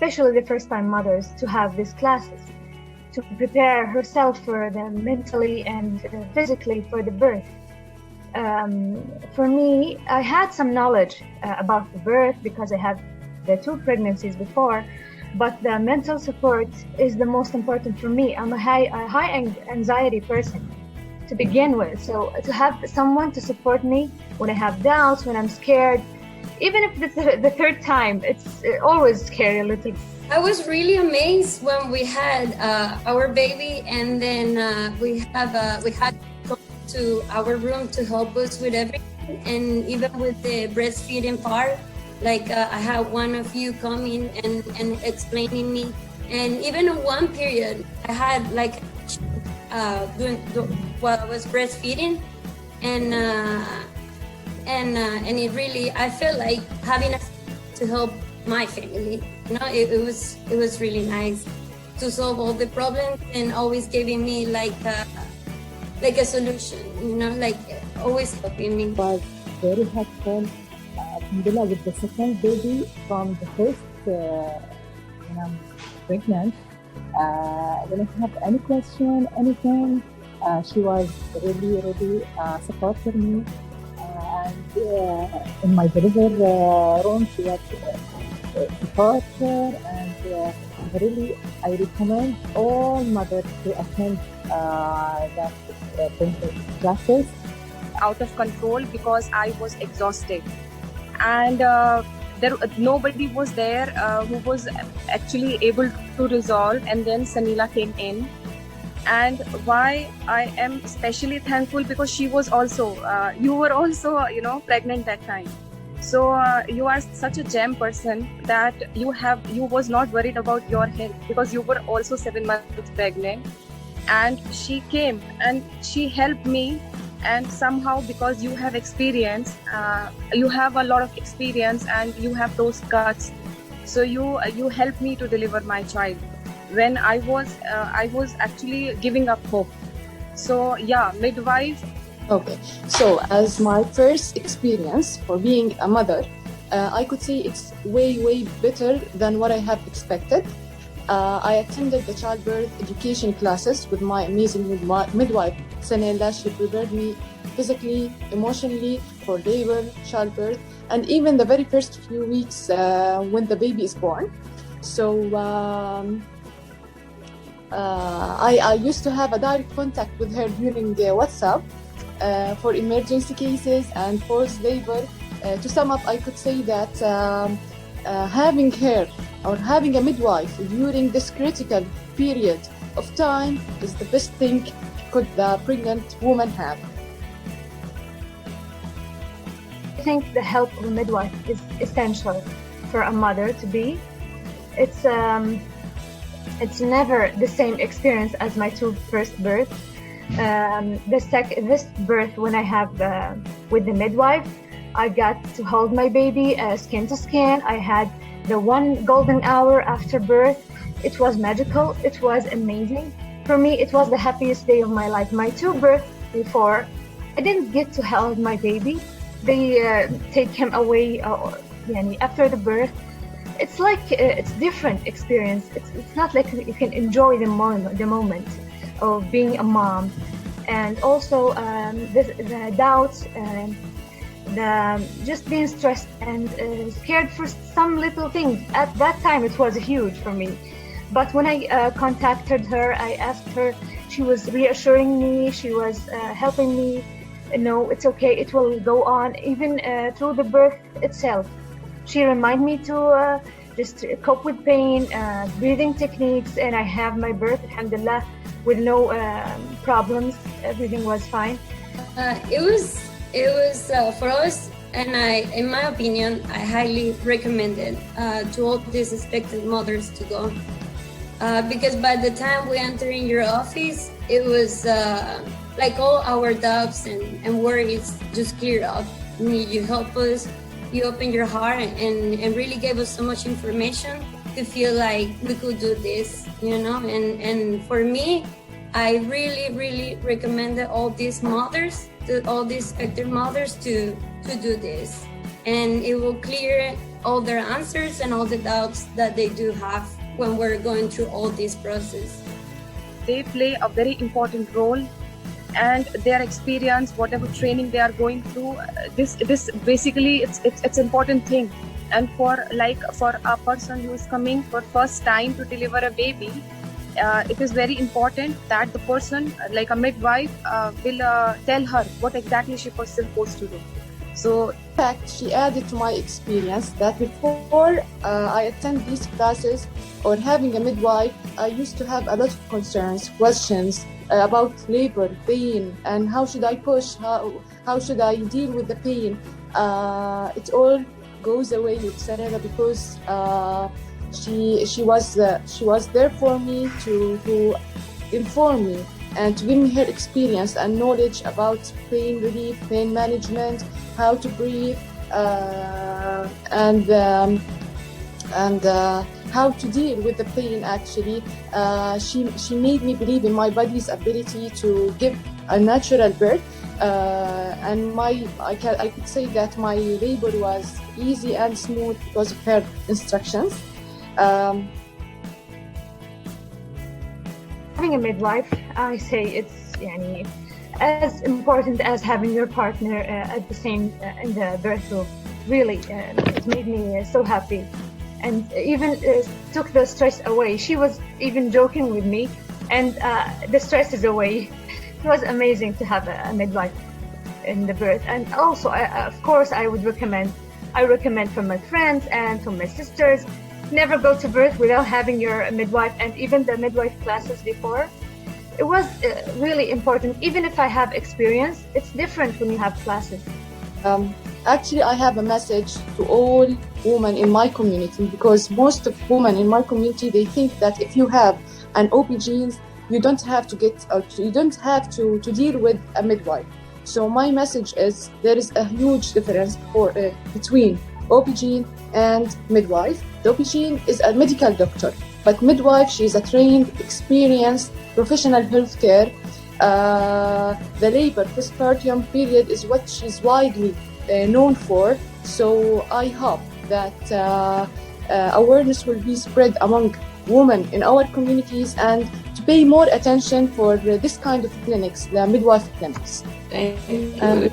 especially the first-time mothers, to have these classes, to prepare herself for them mentally and physically for the birth. For me, I had some knowledge about the birth because I had the 2 pregnancies before, but the mental support is the most important for me. I'm a high anxiety person to begin with, so to have someone to support me when I have doubts, when I'm scared, even if it's the 3rd time, it's always scary a little. I was really amazed when we had our baby, and then we had to come to our room to help us with everything, and even with the breastfeeding part. Like I had one of you coming and explaining me, and even in one period I had like while I was breastfeeding, and it really, I felt like having to help my family. You know, it was really nice to solve all the problems, and always giving me like a solution. You know, like always helping me. It was very helpful. Alhamdulillah, with the second baby from the first when I'm pregnant, when I have any question, anything, she was really support for me. And in my delivery room, she was support her, and really I recommend all mothers to attend that classes. Out of control because I was exhausted. And nobody was there who was actually able to resolve. And then Sanila came in. And why I am especially thankful, because she was also, you were also, pregnant that time. So you are such a gem person that you was not worried about your health, because you were also 7 months pregnant. And she came and she helped me. And somehow, because you have experience, you have a lot of experience, and you have those guts, so you helped me to deliver my child when I was actually giving up hope. So yeah, midwife. Okay, so as my first experience for being a mother, I could say it's way better than what I have expected. I attended the childbirth education classes with my amazing midwife, Sanela. She prepared me physically, emotionally for labor, childbirth, and even the very first few weeks when the baby is born. So I used to have a direct contact with her during WhatsApp for emergency cases and forced labor. To sum up, I could say that having her or having a midwife during this critical period of time is the best thing could the pregnant woman have. I think the help of a midwife is essential for a mother to be. It's never the same experience as my 2 first births. This birth, when I have with the midwife, I got to hold my baby skin to skin. I had the 1 golden hour after birth. It was magical. It was amazing. For me, it was the happiest day of my life. My 2 births before, I didn't get to hold my baby. They take him away after the birth. It's like it's different experience. It's not like you can enjoy the moment of being a mom. And also the doubts and just being stressed and scared for some little things. At that time, it was huge for me. But when I contacted her, I asked her, she was reassuring me, she was helping me. No, it's okay, it will go on, even through the birth itself. She reminded me to just cope with pain, breathing techniques, and I have my birth, alhamdulillah, with no problems. Everything was fine. It was for us, and in my opinion, I highly recommend it to all these expectant mothers to go. Because by the time we enter in your office, it was like all our doubts and worries just cleared up. You help us, you open your heart and really gave us so much information to feel like we could do this, and for me, I really recommended all these mothers, all these expectant mothers to do this, and it will clear all their answers and all the doubts that they do have when we're going through all this process. They play a very important role, and their experience, whatever training they are going through, this basically it's important thing. And for a person who is coming for first time to deliver a baby, it is very important that the person, like a midwife, will tell her what exactly she was supposed to do. So, in fact, she added to my experience that before I attend these classes or having a midwife, I used to have a lot of concerns, questions about labor, pain, and how should I push, how should I deal with the pain. It all goes away with Sarah because she was there for me to inform me and to give me her experience and knowledge about pain relief, pain management, how to breathe, and how to deal with the pain. Actually, she made me believe in my body's ability to give a natural birth, and I could say that my labor was easy and smooth because of her instructions. Having a midwife, I say it's as important as having your partner at the same in the birth room. Really, it made me so happy, and even took the stress away. She was even joking with me, and the stress is away. It was amazing to have a midwife in the birth. And also, of course, I recommend from my friends and from my sisters, never go to birth without having your midwife. And even the midwife classes before, it was really important. Even if I have experience, it's different when you have classes. Actually, I have a message to all women in my community, because most of women in my community, they think that if you have an OB-GYN, you don't have to deal with a midwife. So my message is there is a huge difference between OB-GYN and midwife. The OB-GYN is a medical doctor, but midwife, she is a trained, experienced, professional healthcare. The labor postpartum period is what she's widely known for. So I hope that awareness will be spread among women in our communities, and to pay more attention for this kind of clinics, the midwife clinics. Thank you.